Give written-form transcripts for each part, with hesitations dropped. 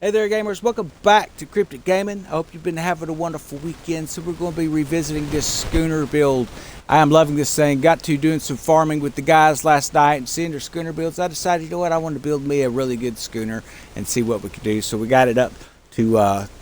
Hey there, gamers. Welcome back to Cryptic Gaming. I hope you've been having a wonderful weekend. So we're going to be revisiting this Schooner build. I am loving this thing. Got to doing some farming with the guys last night and seeing their Schooner builds. I decided, you know what, I want to build me a really good Schooner and see what we could do. So we got it up to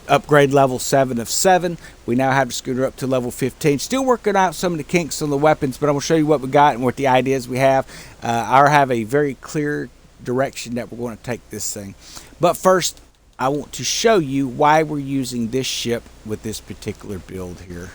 upgrade level 7 of 7. We now have the Schooner up to level 15. Still working out some of the kinks on the weapons, but I'm going to show you what we got and what the ideas we have. I have a very clear direction that we're going to take this thing. But first, I want to show you why we're using this ship with this particular build here.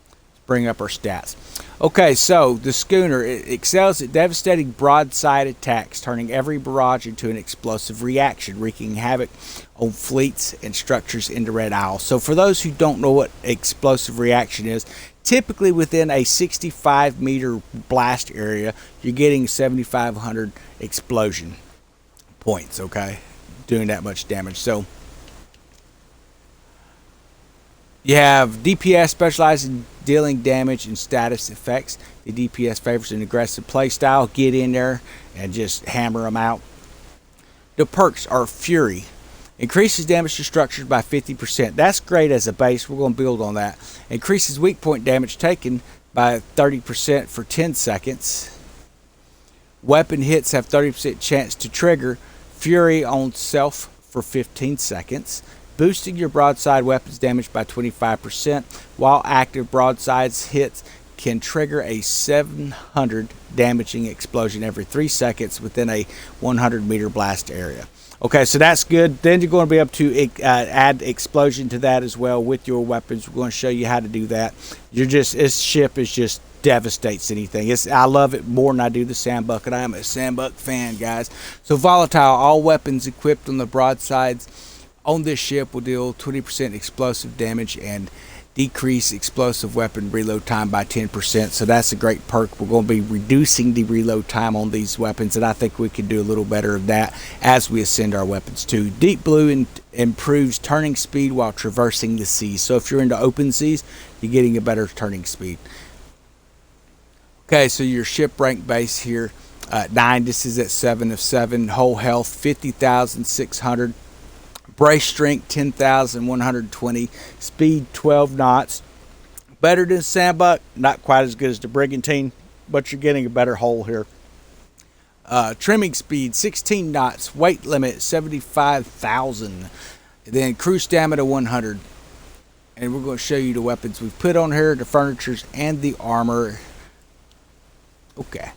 Let's bring up our stats. Okay, so the Schooner, it excels at devastating broadside attacks, turning every barrage into an explosive reaction, wreaking havoc on fleets and structures in the Red Isle. So for those who don't know what explosive reaction is, typically within a 65-meter blast area, you're getting 7,500 explosion points, okay? Doing that much damage. So you have DPS specialized in dealing damage and status effects. The DPS favors an aggressive playstyle. Get in there and just hammer them out. The perks are Fury. Increases damage to structures by 50%. That's great as a base. We're going to build on that. Increases weak point damage taken by 30% for 10 seconds. Weapon hits have 30% chance to trigger Fury on self for 15 seconds, boosting your broadside weapons damage by 25%. While active, broadsides hits can trigger a 700 damaging explosion every 3 seconds within a 100-meter blast area. Okay, so that's good. Then you're going to be able to add explosion to that as well with your weapons. We're going to show you how to do that. This ship is just devastates anything. I love it more than I do the Sandbuck, and I am a Sandbuck fan, guys. So volatile, all weapons equipped on the broadsides on this ship will deal 20% explosive damage and decrease explosive weapon reload time by 10%. So that's a great perk. We're going to be reducing the reload time on these weapons, and I think we can do a little better of that as we ascend our weapons too. Deep Blue improves turning speed while traversing the seas. So if you're into open seas, you're getting a better turning speed. Okay, so your ship rank base here, 9. This is at 7 of 7. Whole health, 50,600. Brace strength, 10,120. Speed, 12 knots. Better than Sandbuck. Not quite as good as the Brigantine, but you're getting a better hull here. Trimming speed, 16 knots. Weight limit, 75,000. Then crew stamina, 100. And we're going to show you the weapons we've put on here, the furnitures, and the armor. Okay.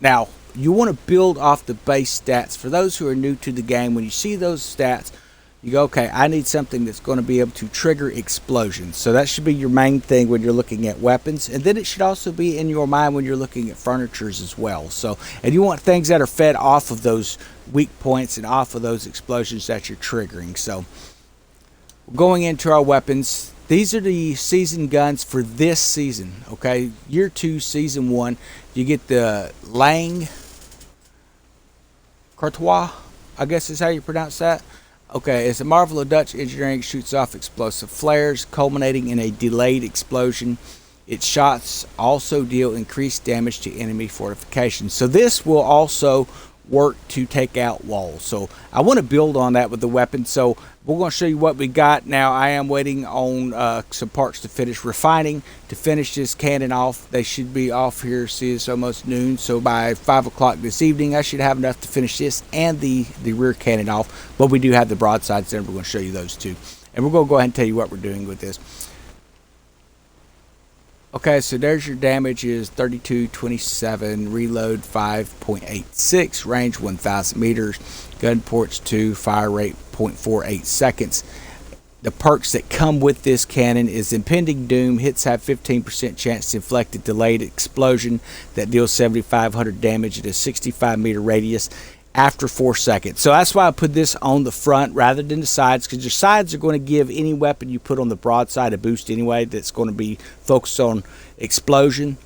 Now, you want to build off the base stats. For those who are new to the game, when you see those stats, you go, okay, I need something that's going to be able to trigger explosions. So that should be your main thing when you're looking at weapons. And then it should also be in your mind when you're looking at furnitures as well. So, and you want things that are fed off of those weak points and off of those explosions that you're triggering. So, going into our weapons, these are the season guns for this season, okay? Year 2, Season 1. You get the Lang Courtois, I guess is how you pronounce that. Okay, it's a marvel of Dutch engineering, shoots off explosive flares, culminating in a delayed explosion. Its shots also deal increased damage to enemy fortifications. So this will also work to take out walls. So I want to build on that with the weapon. So we're going to show you what we got. Now I am waiting on some parts to finish refining to finish this cannon off. They should be off here. See, it's almost noon, so by 5 o'clock this evening I should have enough to finish this and the rear cannon off. But we do have the broadsides there. We're going to show you those too, and we're going to go ahead and tell you what we're doing with this. Okay, so there's your damage is 3227, reload 5.86, range 1,000 meters, gun ports 2, fire rate 0.48 seconds. The perks that come with this cannon is Impending Doom. Hits have 15% chance to inflict a delayed explosion that deals 7,500 damage at a 65-meter radius after 4 seconds. So that's why I put this on the front rather than the sides, because your sides are going to give any weapon you put on the broadside a boost anyway that's going to be focused on explosion.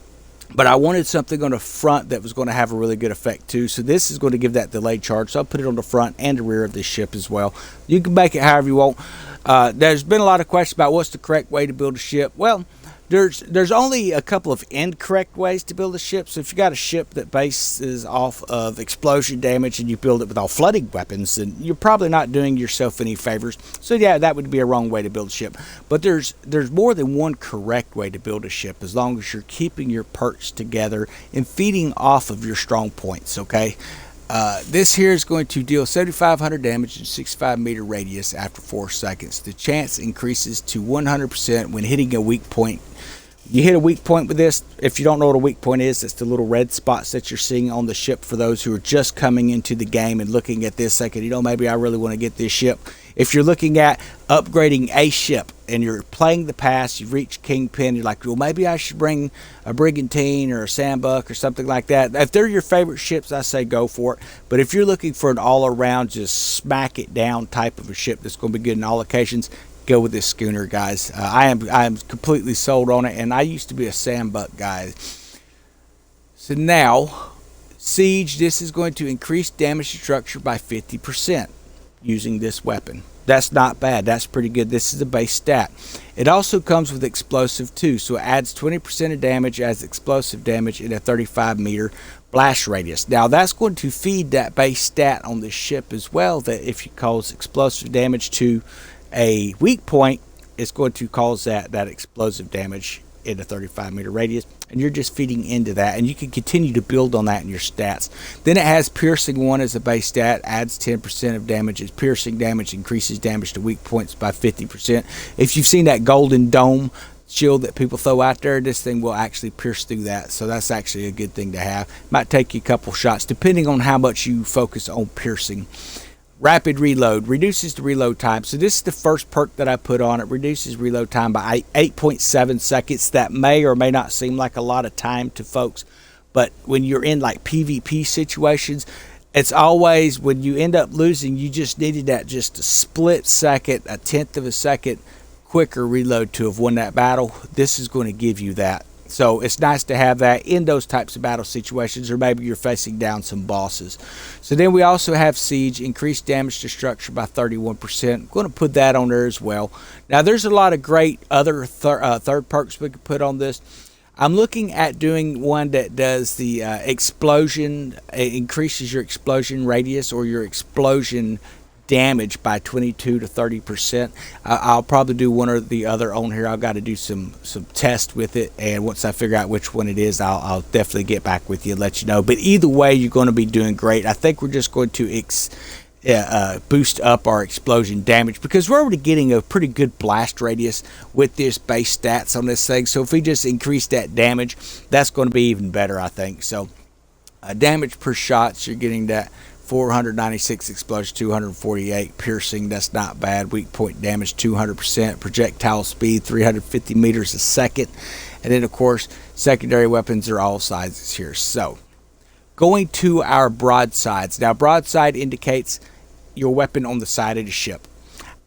But I wanted something on the front that was going to have a really good effect too. So this is going to give that delayed charge. So I'll put it on the front and the rear of this ship as well. You can make it however you want. There's been a lot of questions about what's the correct way to build a ship. Well, There's only a couple of incorrect ways to build a ship. So if you got a ship that bases off of explosion damage and you build it with all flooding weapons, then you're probably not doing yourself any favors. So yeah, that would be a wrong way to build a ship. But there's more than one correct way to build a ship, as long as you're keeping your perks together and feeding off of your strong points. Okay. This here is going to deal 7,500 damage in 65 meter radius after 4 seconds. The chance increases to 100% when hitting a weak point. You hit a weak point with this. If you don't know what a weak point is, it's the little red spots that you're seeing on the ship for those who are just coming into the game and looking at this thinking, maybe I really want to get this ship. If you're looking at upgrading a ship and you're playing the pass, you've reached Kingpin, you're like, well, maybe I should bring a Brigantine or a Sandbuck or something like that. If they're your favorite ships, I say go for it. But if you're looking for an all-around, just smack it down type of a ship that's going to be good in all occasions, go with this Schooner, guys. I am completely sold on it, and I used to be a Sandbuck guy. So now, Siege, this is going to increase damage to structure by 50% using this weapon. That's not bad. That's pretty good. This is a base stat. It also comes with explosive too, so it adds 20% of damage as explosive damage in a 35 meter blast radius. Now that's going to feed that base stat on this ship as well, that if you cause explosive damage to a weak point, it's going to cause that explosive damage in a 35 meter radius, and you're just feeding into that, and you can continue to build on that in your stats. Then it has piercing 1 as a base stat, adds 10% of damage. Its piercing damage increases damage to weak points by 50%. If you've seen that golden dome shield that people throw out there, this thing will actually pierce through that, so that's actually a good thing to have. Might take you a couple shots depending on how much you focus on piercing. Rapid reload reduces the reload time. So this is the first perk that I put on. It reduces reload time by 8.7 seconds. That may or may not seem like a lot of time to folks, but when you're in like PvP situations, it's always, when you end up losing, you just needed that just a split second, a tenth of a second quicker reload to have won that battle. This is going to give you that. So it's nice to have that in those types of battle situations, or maybe you're facing down some bosses. So then we also have Siege, increased damage to structure by 31%. I'm going to put that on there as well. Now there's a lot of great other third perks we could put on this. I'm looking at doing one that does the explosion, increases your explosion radius or your explosion damage by 22 to 30%. I'll probably do one or the other on here. I've got to do some tests with it, and once I figure out which one it is, I'll definitely get back with you and let you know. But either way, you're going to be doing great. I think we're just going to boost up our explosion damage, because we're already getting a pretty good blast radius with this base stats on this thing. So if we just increase that damage, that's going to be even better, I think. So damage per shots, you're getting that 496 explosion, 248 piercing. That's not bad. Weak point damage 200%. Projectile speed 350 meters a second. And then of course secondary weapons are all sizes here. So going to our broadsides. Now broadside indicates your weapon on the side of the ship.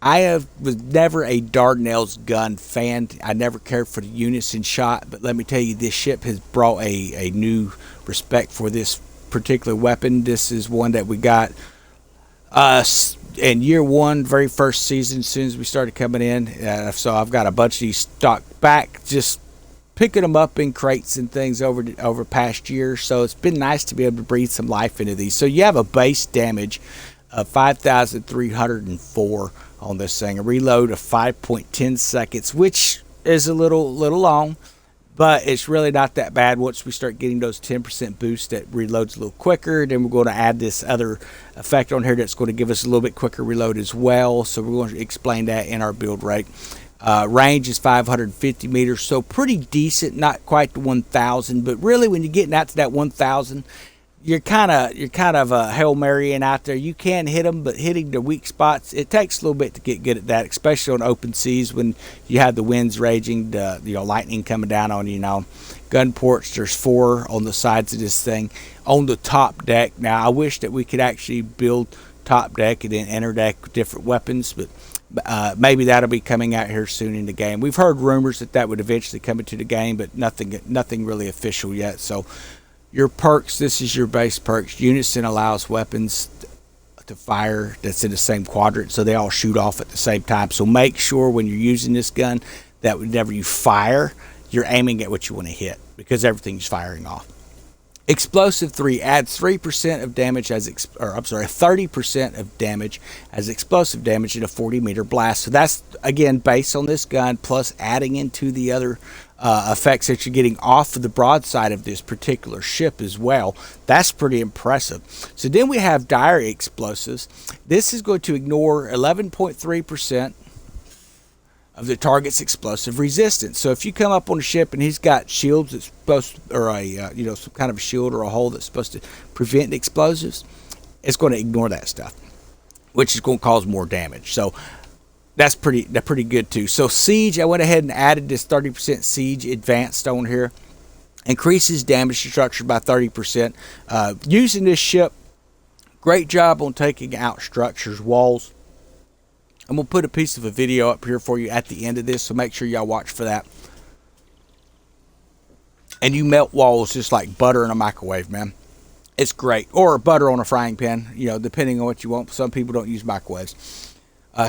was never a Dardanelles gun fan. I never cared for the unison shot, but let me tell you, this ship has brought a new respect for this particular weapon. This is one that we got in year one, very first season, as soon as we started coming in. So I've got a bunch of these stocked back, just picking them up in crates and things over past years. So it's been nice to be able to breathe some life into these. So you have a base damage of 5,304 on this thing, a reload of 5.10 seconds, which is a little long, but it's really not that bad once we start getting those 10% boosts that reloads a little quicker. Then we're going to add this other effect on here that's going to give us a little bit quicker reload as well. So we're going to explain that in our build rate. Range is 550 meters, so pretty decent, not quite the 1,000, but really when you're getting out to that 1,000, you're kind of a Hail Marying out there. You can hit them, but hitting the weak spots, it takes a little bit to get good at that, especially on open seas when you have the winds raging, lightning coming down on you. Gun ports, there's 4 on the sides of this thing. On the top deck, now I wish that we could actually build top deck and then inner deck different weapons, but maybe that'll be coming out here soon in the game. We've heard rumors that would eventually come into the game, but nothing really official yet. So your perks, this is your base perks. Unison allows weapons to fire that's in the same quadrant, so they all shoot off at the same time. So make sure when you're using this gun that whenever you fire, you're aiming at what you want to hit because everything's firing off. Explosive 3 adds 3% of damage as 30% of damage as explosive damage in a 40-meter blast. So that's, again, based on this gun, plus adding into the other effects that you're getting off of the broadside of this particular ship as well. That's pretty impressive. So then we have dire explosives. This is going to ignore 11.3% of the target's explosive resistance. So if you come up on a ship and he's got shields that's supposed to, or a some kind of a shield or a hole that's supposed to prevent explosives, it's going to ignore that stuff, which is going to cause more damage. So that's pretty good too. So siege, I went ahead and added this 30% siege advanced on here. Increases damage to structure by 30%. Using this ship, great job on taking out structures, walls. I'm going to put a piece of a video up here for you at the end of this, so make sure y'all watch for that. And you melt walls just like butter in a microwave, man. It's great. Or butter on a frying pan, depending on what you want. Some people don't use microwaves.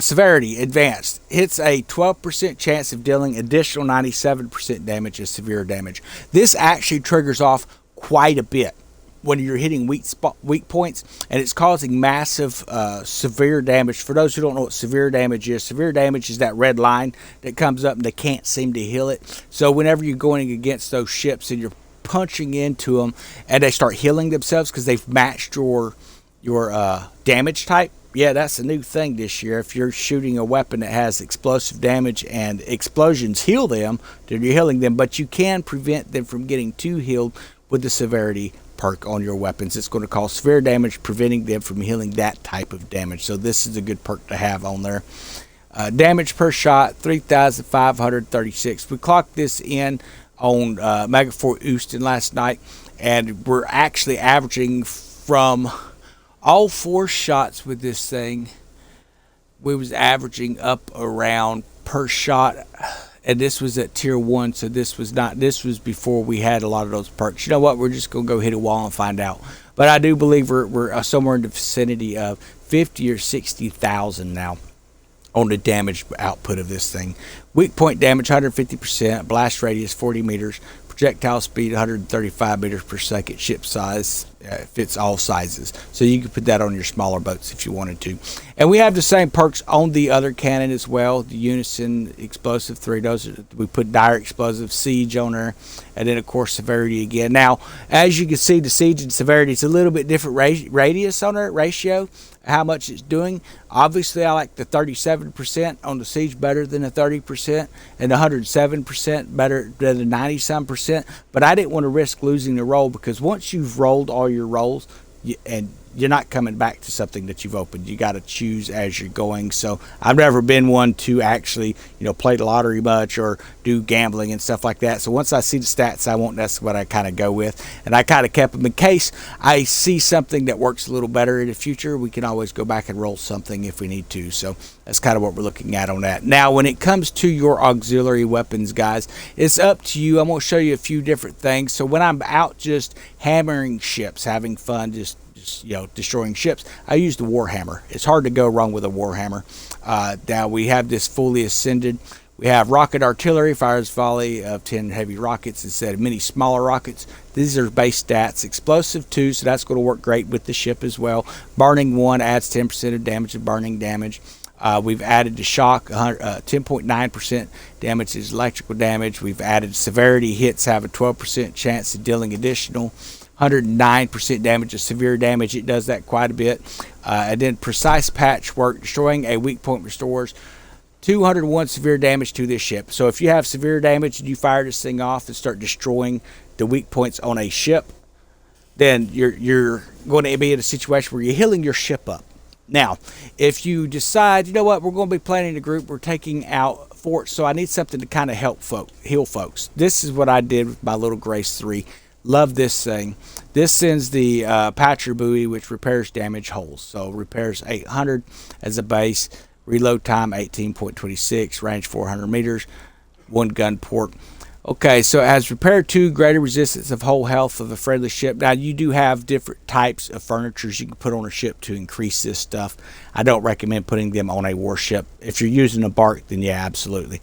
Severity, advanced. Hits a 12% chance of dealing additional 97% damage as severe damage. This actually triggers off quite a bit when you're hitting weak points, and it's causing massive severe damage. For those who don't know what severe damage is that red line that comes up and they can't seem to heal it. So whenever you're going against those ships and you're punching into them and they start healing themselves because they've matched your damage type. Yeah, that's a new thing this year. If you're shooting a weapon that has explosive damage and explosions heal them, then you're healing them, but you can prevent them from getting too healed with the severity perk on your weapons. It's going to cause severe damage, preventing them from healing that type of damage. So this is a good perk to have on there. Damage per shot, 3,536. We clocked this in on Mega Fort Houston last night, and we're actually averaging from all 4 shots with this thing, we was averaging up around per shot. And this was at tier 1, so this was before we had a lot of those perks. You know what? We're just going to go hit a wall and find out. But I do believe we're somewhere in the vicinity of 50 or 60,000 now on the damage output of this thing. Weak point damage, 150%. Blast radius, 40 meters. Projectile speed, 135 meters per second. Ship size, fits all sizes. So you can put that on your smaller boats if you wanted to. And we have the same perks on the other cannon as well. The Unison, Explosive 3. We put Dire Explosive, Siege on there. And then, of course, Severity again. Now, as you can see, the Siege and Severity, it's a little bit different radius on there, ratio, how much it's doing. Obviously, I like the 37% on the Siege better than the 30%, and the 107% better than the 90-some%. But I didn't want to risk losing the roll, because once you've rolled all your rolls, and you're not coming back to something that you've opened. You got to choose as you're going. So I've never been one to actually, play the lottery much or do gambling and stuff like that. So once I see the stats I want, that's what I kind of go with. And I kind of kept them in case I see something that works a little better in the future. We can always go back and roll something if we need to. So that's kind of what we're looking at on that. Now, when it comes to your auxiliary weapons, guys, it's up to you. I'm going to show you a few different things. So when I'm out just hammering ships, having fun, just destroying ships, I use the Warhammer. It's hard to go wrong with a Warhammer. Now we have this fully ascended. We have rocket artillery, fires volley of 10 heavy rockets instead of many smaller rockets. These are base stats. Explosive 2, so that's going to work great with the ship as well. Burning 1 adds 10% of damage to burning damage. We've added the shock, 10.9% damage is electrical damage. We've added severity. Hits have a 12% chance of dealing additional 109% damage of severe damage. It does that quite a bit. And then precise patchwork, destroying a weak point restores 201 severe damage to this ship. So if you have severe damage and you fire this thing off and start destroying the weak points on a ship, then you're going to be in a situation where you're healing your ship up. Now, if you decide, you know what, we're going to be playing in a group, we're taking out forts, so I need something to kind of help heal folks. This is what I did with my little Grace 3. Love this thing. This sends the patcher buoy, which repairs damaged holes. So repairs 800 as a base. Reload time 18.26. Range 400 meters. 1 gun port. Okay, so it has repair 2, greater resistance of whole health of a friendly ship. Now, you do have different types of furnitures you can put on a ship to increase this stuff. I don't recommend putting them on a warship. If you're using a bark, then yeah, absolutely.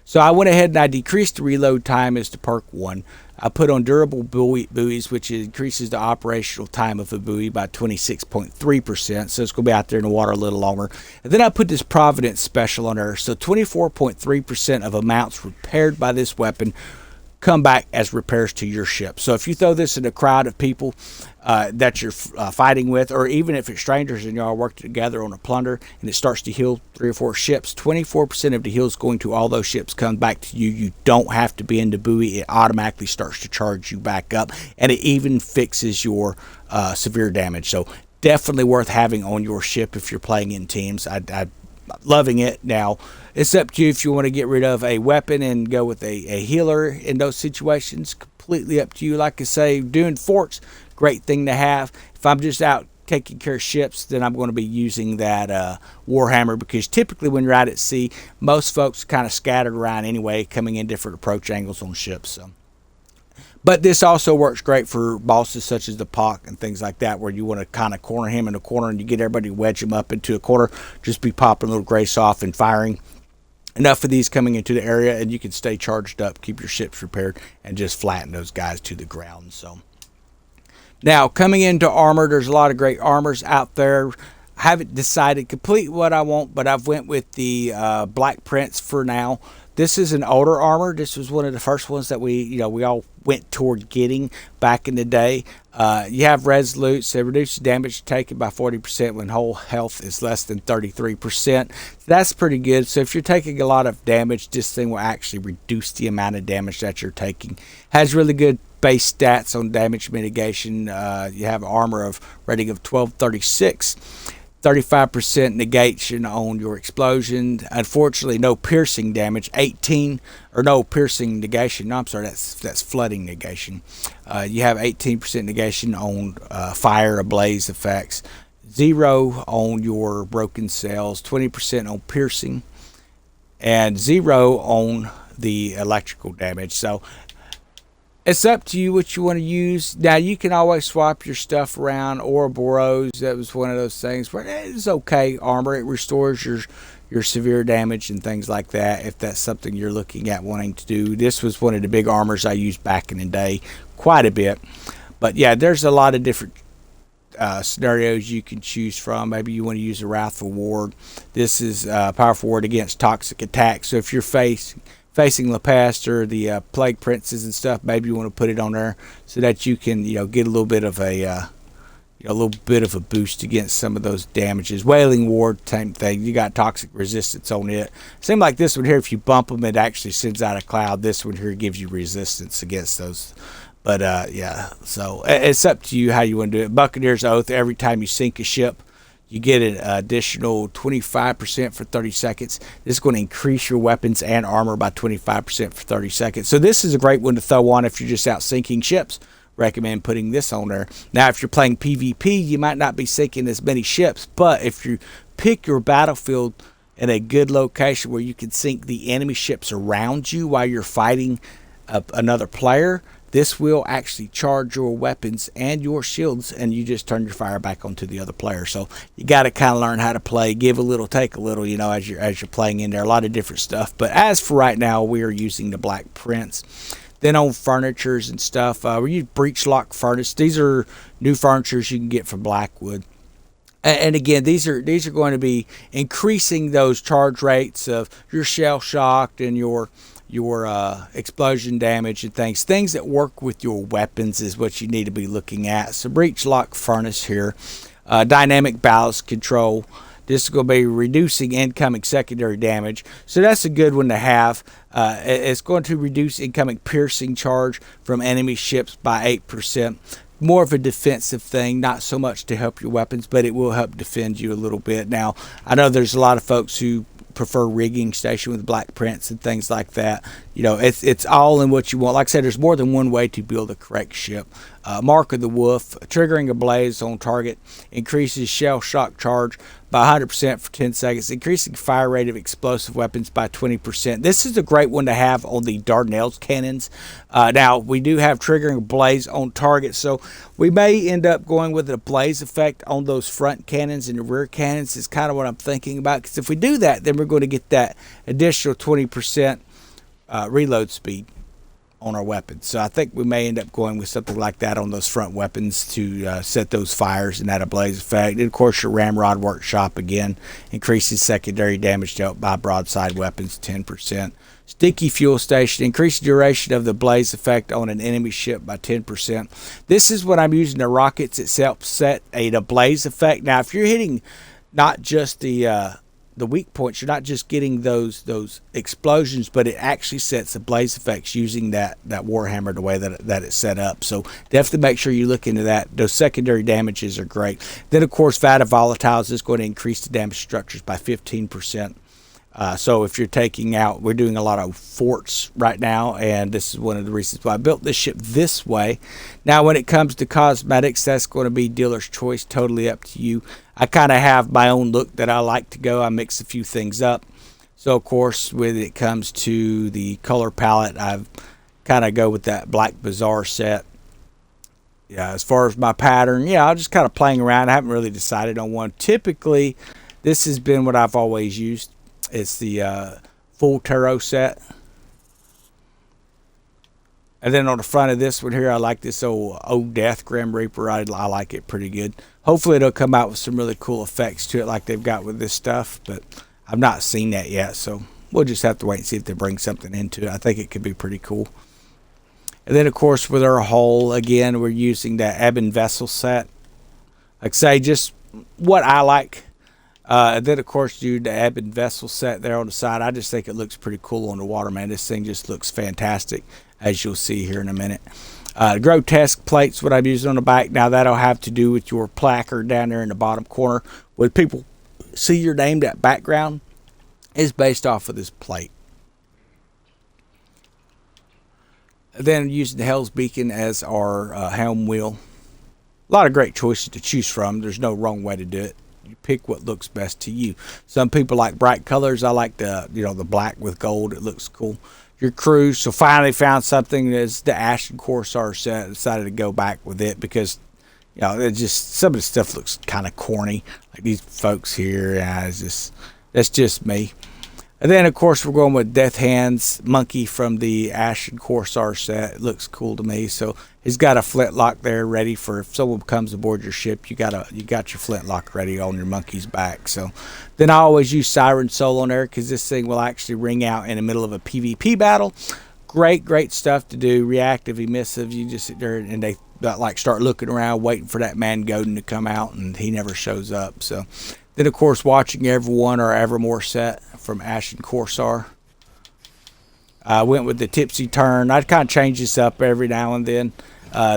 So I went ahead and I decreased the reload time as to perk 1. I put on durable buoys, which increases the operational time of a buoy by 26.3%. So it's going to be out there in the water a little longer. And then I put this Providence special on there. So 24.3% of amounts repaired by this weapon come back as repairs to your ship. So if you throw this in a crowd of people that you're fighting with, or even if it's strangers and y'all work together on a plunder and it starts to heal 3 or 4 ships, 24% of the heals going to all those ships come back to you. You don't have to be in the buoy. It automatically starts to charge you back up, and it even fixes your severe damage. So definitely worth having on your ship if you're playing in teams. I'm loving it. Now it's up to you if you want to get rid of a weapon and go with a healer in those situations. Completely up to you. Like I say, doing forts, great thing to have. If I'm just out taking care of ships, then I'm going to be using that Warhammer, because typically when you're out at sea, most folks kind of scattered around anyway, coming in different approach angles on ships. So, but this also works great for bosses such as the Pock and things like that, where you want to kind of corner him in a corner and you get everybody to wedge him up into a corner. Just be popping a little grace off and firing enough of these coming into the area, and you can stay charged up, keep your ships repaired, and just flatten those guys to the ground. So now coming into armor, there's a lot of great armors out there. I haven't decided complete what I want, but I've went with the Black Prince for now. This is an older armor. This was one of the first ones that we all went toward getting back in the day. You have Resolutes. It reduces damage taken by 40% when whole health is less than 33%. That's pretty good. So if you're taking a lot of damage, this thing will actually reduce the amount of damage that you're taking. Has really good base stats on damage mitigation. You have armor of rating of 1236. 35% negation on your explosion. Unfortunately, no piercing damage. 18 or no piercing negation. No, I'm sorry, that's flooding negation. You have 18% negation on fire ablaze effects. 0 on your broken cells. 20% on piercing, and 0 on the electrical damage. So it's up to you what you want to use. Now, you can always swap your stuff around. Ouroboros, that was one of those things where it's okay armor. It restores your severe damage and things like that, if that's something you're looking at wanting to do. This was one of the big armors I used back in the day quite a bit. But yeah, there's a lot of different scenarios you can choose from. Maybe you want to use a Wrathful Ward. This is a powerful ward against toxic attacks. So if you're facing La Peste or the Plague Princes and stuff, maybe you want to put it on there so that you can get a little bit of a boost against some of those damages. Wailing Ward, same thing. You got toxic resistance on it. Same like this one here. If you bump them, it actually sends out a cloud. This one here gives you resistance against those. But yeah, so it's up to you how you want to do it. Buccaneer's Oath. Every time you sink a ship, you get an additional 25% for 30 seconds. This is going to increase your weapons and armor by 25% for 30 seconds. So this is a great one to throw on if you're just out sinking ships. Recommend putting this on there. Now, if you're playing PvP, you might not be sinking as many ships, but if you pick your battlefield in a good location where you can sink the enemy ships around you while you're fighting another player, this will actually charge your weapons and your shields, and you just turn your fire back onto the other player. So you got to kind of learn how to play, give a little, take a little, as you're playing in there. A lot of different stuff. But as for right now, we are using the Black Prince. Then on furnitures and stuff, we use breech lock furnace. These are new furnitures you can get from Blackwood. And again, these are going to be increasing those charge rates of your shell shocked and your explosion damage and things that work with your weapons is what you need to be looking at. So breech lock furnace here, dynamic ballast control. This is going to be reducing incoming secondary damage, so that's a good one to have. It's going to reduce incoming piercing charge from enemy ships by 8%. More of a defensive thing, not so much to help your weapons, but it will help defend you a little bit. Now, I know there's a lot of folks who prefer rigging station with Black Prince and things like that. It's all in what you want. Like I said, there's more than one way to build a correct ship. Mark of the Wolf, triggering a blaze on target, increases shell shock charge by 100% for 10 seconds, increasing fire rate of explosive weapons by 20%. This is a great one to have on the Dardanelles cannons. Now, we do have triggering a blaze on target, so we may end up going with a blaze effect on those front cannons and the rear cannons is kind of what I'm thinking about, because if we do that, then we're going to get that additional 20% reload speed on our weapons. So I think we may end up going with something like that on those front weapons to set those fires and that ablaze effect. And of course your ramrod workshop again increases secondary damage dealt by broadside weapons 10%. Sticky fuel station increases duration of the blaze effect on an enemy ship by 10%. This is when I'm using the rockets itself set a blaze effect. Now if you're hitting not just the weak points, you're not just getting those explosions, but it actually sets the blaze effects using that Warhammer the way that it's set up. So definitely make sure you look into that. Those secondary damages are great. Then of course vat of volatiles is going to increase the damage structures by 15%. So if you're taking out, we're doing a lot of forts right now, and this is one of the reasons why I built this ship this way. Now when it comes to cosmetics, that's going to be dealer's choice, totally up to you. I kind of have my own look that I like to go. I mix a few things up. So of course when it comes to the color palette, I've kind of go with that Black Bazaar set. Yeah, as far as my pattern, yeah, I'm just kind of playing around. I haven't really decided on one. Typically this has been what I've always used. It's the full tarot set. And then on the front of this one here, I like this old Death Grim Reaper. I like it pretty good. Hopefully it'll come out with some really cool effects to it like they've got with this stuff. But I've not seen that yet. So we'll just have to wait and see if they bring something into it. I think it could be pretty cool. And then of course with our hull, again, we're using that Ebon Vessel set. Like I say, just what I like. And then of course do the Ebon Vessel set there on the side. I just think it looks pretty cool on the water, man. This thing just looks fantastic, as you'll see here in a minute. Grotesque plates, what I'm using on the back. Now that'll have to do with your placard down there in the bottom corner. When people see your name, that background is based off of this plate. Then using the Hell's Beacon as our helm wheel. A lot of great choices to choose from. There's no wrong way to do it. You pick what looks best to you. Some people like bright colors. I like the black with gold. It looks cool. Your crew. So finally found something that's the Ashen Corsair set. Decided to go back with it because it just some of the stuff looks kind of corny. Like these folks here. That's just me. And then of course we're going with Death Hands Monkey from the Ashen Corsair set. It looks cool to me. So he's got a flintlock there ready for if someone comes aboard your ship. You got your flintlock ready on your monkey's back. So then I always use Siren Soul on there because this thing will actually ring out in the middle of a PvP battle. Great stuff to do. Reactive, emissive. You just sit there and they start looking around waiting for that man Godin to come out, and he never shows up. So then of course watching everyone or Evermore set from Ashen Corsair. I went with the Tipsy Turn. I'd kind of change this up every now and then.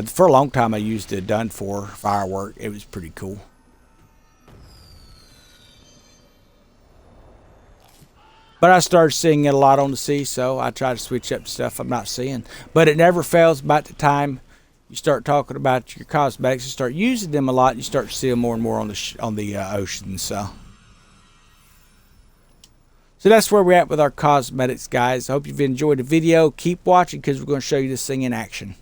For a long time I used the Done For firework. It was pretty cool. But I started seeing it a lot on the sea, so I try to switch up stuff I'm not seeing. But it never fails. About the time you start talking about your cosmetics and start using them a lot, you start to see them more and more on the ocean. So that's where we're at with our cosmetics, guys. I hope you've enjoyed the video. Keep watching because we're going to show you this thing in action.